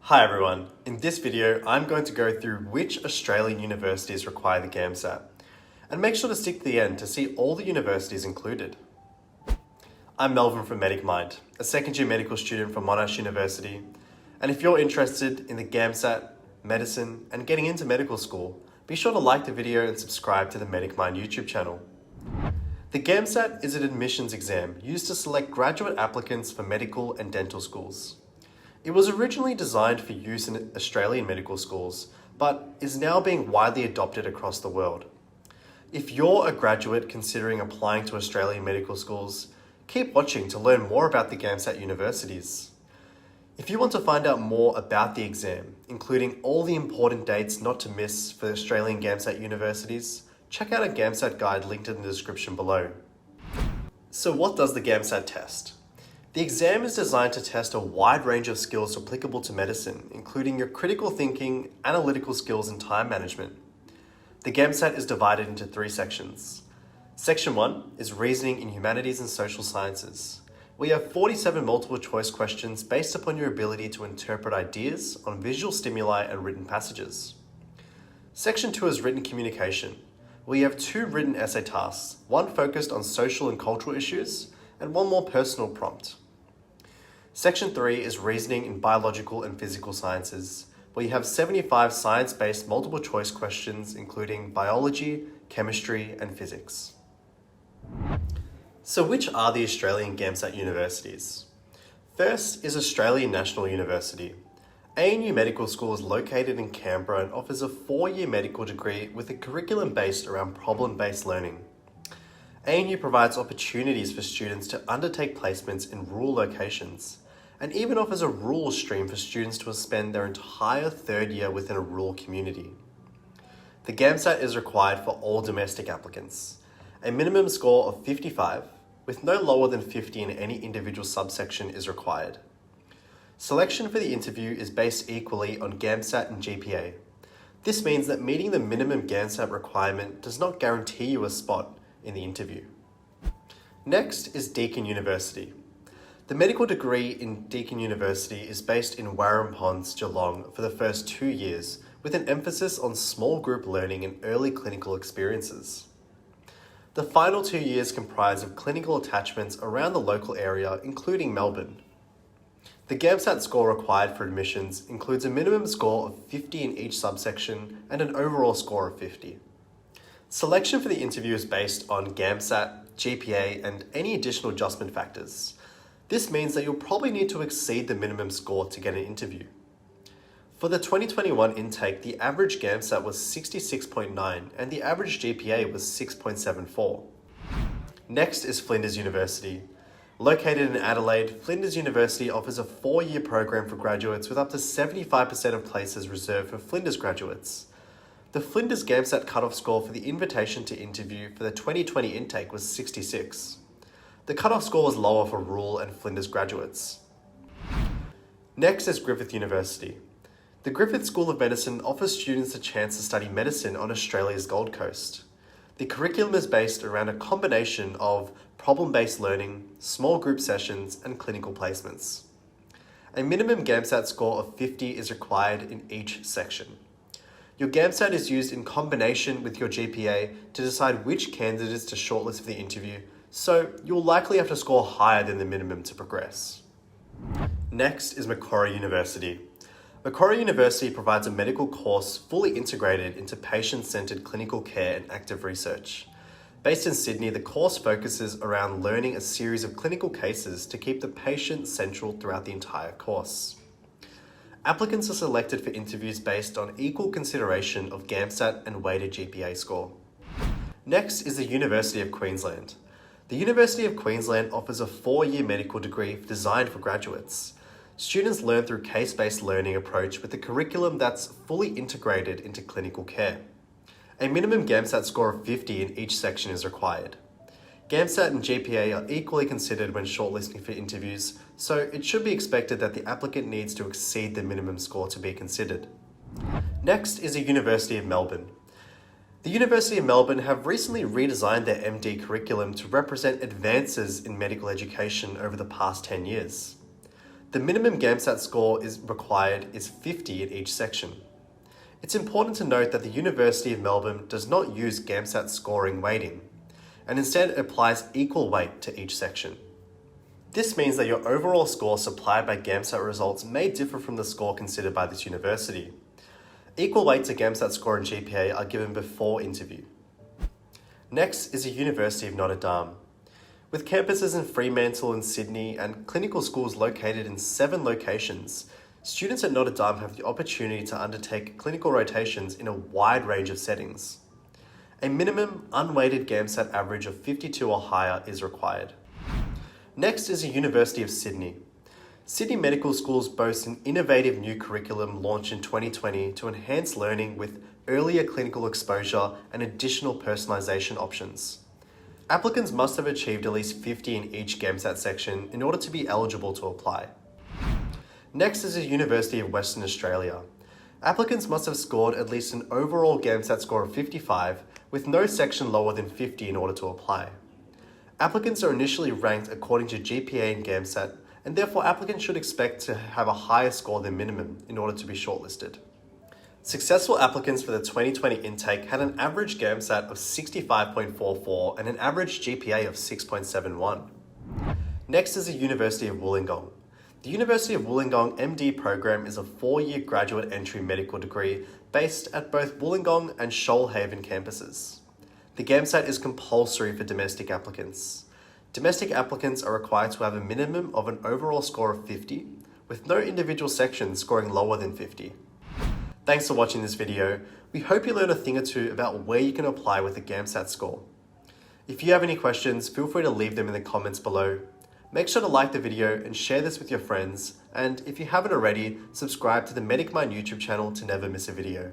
Hi everyone, in this video I'm going to go through which Australian universities require the GAMSAT, and make sure to stick to the end to see all the universities included. I'm Melvin from MedicMind, a second year medical student from Monash University, and if you're interested in the GAMSAT, medicine and getting into medical school, be sure to like the video and subscribe to the MedicMind YouTube channel. The GAMSAT is an admissions exam used to select graduate applicants for medical and dental schools. It was originally designed for use in Australian medical schools, but is now being widely adopted across the world. If you're a graduate considering applying to Australian medical schools, keep watching to learn more about the GAMSAT universities. If you want to find out more about the exam, including all the important dates not to miss for Australian GAMSAT universities, check out a GAMSAT guide linked in the description below. So what does the GAMSAT test? The exam is designed to test a wide range of skills applicable to medicine, including your critical thinking, analytical skills, and time management. The GAMSAT is divided into 3 sections. Section 1 is reasoning in humanities and social sciences. We have 47 multiple choice questions based upon your ability to interpret ideas on visual stimuli and written passages. Section 2 is written communication. We have 2 written essay tasks, one focused on social and cultural issues, and one more personal prompt. Section 3 is reasoning in biological and physical sciences, where you have 75 science-based multiple choice questions including biology, chemistry, and physics. So which are the Australian GAMSAT universities? First is Australian National University. ANU Medical School is located in Canberra and offers a 4-year medical degree with a curriculum based around problem-based learning. ANU provides opportunities for students to undertake placements in rural locations, and even offers a rural stream for students to spend their entire 3rd year within a rural community. The GAMSAT is required for all domestic applicants. A minimum score of 55, with no lower than 50 in any individual subsection, is required. Selection for the interview is based equally on GAMSAT and GPA. This means that meeting the minimum GAMSAT requirement does not guarantee you a spot in the interview. Next is Deakin University. The medical degree in Deakin University is based in Warren Ponds, Geelong for the first 2 years, with an emphasis on small group learning and early clinical experiences. The final 2 years comprise of clinical attachments around the local area, including Melbourne. The GAMSAT score required for admissions includes a minimum score of 50 in each subsection and an overall score of 50. Selection for the interview is based on GAMSAT, GPA, and any additional adjustment factors. This means that you'll probably need to exceed the minimum score to get an interview. For the 2021 intake, the average GAMSAT was 66.9 and the average GPA was 6.74. Next is Flinders University. Located in Adelaide, Flinders University offers a 4-year program for graduates with up to 75% of places reserved for Flinders graduates. The Flinders GAMSAT cutoff score for the invitation to interview for the 2020 intake was 66. The cutoff score was lower for rural and Flinders graduates. Next is Griffith University. The Griffith School of Medicine offers students a chance to study medicine on Australia's Gold Coast. The curriculum is based around a combination of problem-based learning, small group sessions, and clinical placements. A minimum GAMSAT score of 50 is required in each section. Your GAMSAT is used in combination with your GPA to decide which candidates to shortlist for the interview, so you'll likely have to score higher than the minimum to progress. Next is Macquarie University. Macquarie University provides a medical course fully integrated into patient-centred clinical care and active research. Based in Sydney, the course focuses around learning a series of clinical cases to keep the patient central throughout the entire course. Applicants are selected for interviews based on equal consideration of GAMSAT and weighted GPA score. Next is the University of Queensland. The University of Queensland offers a 4-year medical degree designed for graduates. Students learn through case-based learning approach with a curriculum that's fully integrated into clinical care. A minimum GAMSAT score of 50 in each section is required. GAMSAT and GPA are equally considered when shortlisting for interviews, so it should be expected that the applicant needs to exceed the minimum score to be considered. Next is the University of Melbourne. The University of Melbourne have recently redesigned their MD curriculum to represent advances in medical education over the past 10 years. The minimum GAMSAT score required is 50 in each section. It's important to note that the University of Melbourne does not use GAMSAT scoring weighting, and instead applies equal weight to each section. This means that your overall score supplied by GAMSAT results may differ from the score considered by this university. Equal weight to GAMSAT score and GPA are given before interview. Next is the University of Notre Dame. With campuses in Fremantle and Sydney and clinical schools located in 7 locations, students at Notre Dame have the opportunity to undertake clinical rotations in a wide range of settings. A minimum unweighted GAMSAT average of 52 or higher is required. Next is the University of Sydney. Sydney Medical Schools boasts an innovative new curriculum launched in 2020 to enhance learning with earlier clinical exposure and additional personalisation options. Applicants must have achieved at least 50 in each GAMSAT section in order to be eligible to apply. Next is the University of Western Australia. Applicants must have scored at least an overall GAMSAT score of 55, with no section lower than 50 in order to apply. Applicants are initially ranked according to GPA and GAMSAT, and therefore applicants should expect to have a higher score than minimum in order to be shortlisted. Successful applicants for the 2020 intake had an average GAMSAT of 65.44 and an average GPA of 6.71. Next is the University of Wollongong. The University of Wollongong MD program is a 4-year graduate entry medical degree based at both Wollongong and Shoalhaven campuses. The GAMSAT is compulsory for domestic applicants. Domestic applicants are required to have a minimum of an overall score of 50, with no individual section scoring lower than 50. Thanks for watching this video. We hope you learned a thing or two about where you can apply with a GAMSAT score. If you have any questions, feel free to leave them in the comments below. Make sure to like the video and share this with your friends, and if you haven't already, subscribe to the Medic Mind YouTube channel to never miss a video.